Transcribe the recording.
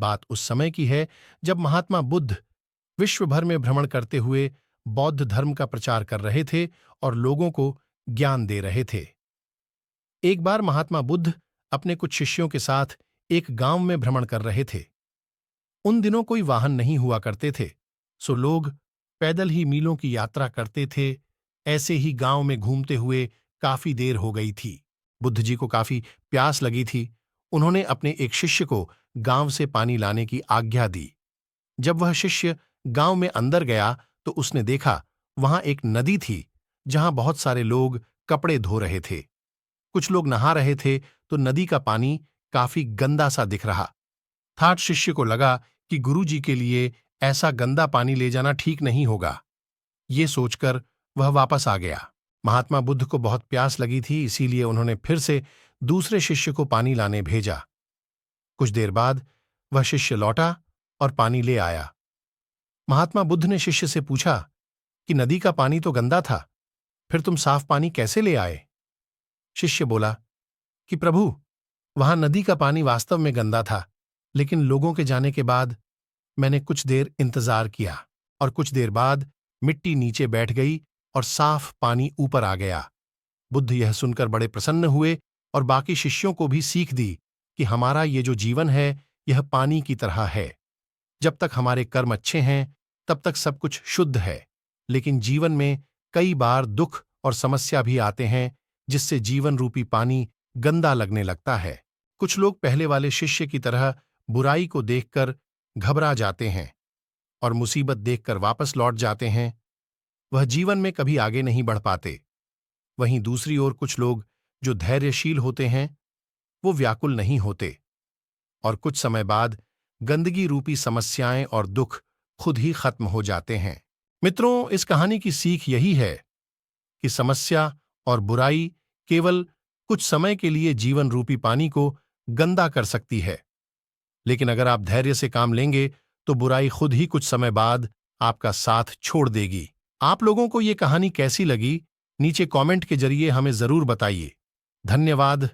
बात उस समय की है जब महात्मा बुद्ध विश्व भर में भ्रमण करते हुए बौद्ध धर्म का प्रचार कर रहे थे और लोगों को ज्ञान दे रहे थे। एक बार महात्मा बुद्ध अपने कुछ शिष्यों के साथ एक गांव में भ्रमण कर रहे थे। उन दिनों कोई वाहन नहीं हुआ करते थे, सो लोग पैदल ही मीलों की यात्रा करते थे। ऐसे ही गांव में घूमते हुए काफी देर हो गई थी। बुद्ध जी को काफी प्यास लगी थी। उन्होंने अपने एक शिष्य को गांव से पानी लाने की आज्ञा दी। जब वह शिष्य गांव में अंदर गया तो उसने देखा वहां एक नदी थी जहां बहुत सारे लोग कपड़े धो रहे थे। कुछ लोग नहा रहे थे तो नदी का पानी काफी गंदा सा दिख रहा था। शिष्य को लगा कि गुरु जी के लिए ऐसा गंदा पानी ले जाना ठीक नहीं होगा। ये सोचकर वह वापस आ गया। महात्मा बुद्ध को बहुत प्यास लगी थी, इसीलिए उन्होंने फिर से दूसरे शिष्य को पानी लाने भेजा। कुछ देर बाद वह शिष्य लौटा और पानी ले आया। महात्मा बुद्ध ने शिष्य से पूछा कि नदी का पानी तो गंदा था, फिर तुम साफ पानी कैसे ले आए? शिष्य बोला कि प्रभु, वहां नदी का पानी वास्तव में गंदा था, लेकिन लोगों के जाने के बाद मैंने कुछ देर इंतजार किया और कुछ देर बाद मिट्टी नीचे बैठ गई और साफ पानी ऊपर आ गया। बुद्ध यह सुनकर बड़े प्रसन्न हुए और बाकी शिष्यों को भी सीख दी कि हमारा ये जो जीवन है यह पानी की तरह है। जब तक हमारे कर्म अच्छे हैं तब तक सब कुछ शुद्ध है, लेकिन जीवन में कई बार दुख और समस्या भी आते हैं जिससे जीवन रूपी पानी गंदा लगने लगता है। कुछ लोग पहले वाले शिष्य की तरह बुराई को देखकर घबरा जाते हैं और मुसीबत देखकर वापस लौट जाते हैं। वह जीवन में कभी आगे नहीं बढ़ पाते। वहीं दूसरी ओर कुछ लोग जो धैर्यशील होते हैं वो व्याकुल नहीं होते और कुछ समय बाद गंदगी रूपी समस्याएं और दुख खुद ही खत्म हो जाते हैं। मित्रों, इस कहानी की सीख यही है कि समस्या और बुराई केवल कुछ समय के लिए जीवन रूपी पानी को गंदा कर सकती है, लेकिन अगर आप धैर्य से काम लेंगे तो बुराई खुद ही कुछ समय बाद आपका साथ छोड़ देगी। आप लोगों को ये कहानी कैसी लगी नीचे कमेंट के जरिए हमें जरूर बताइए। धन्यवाद।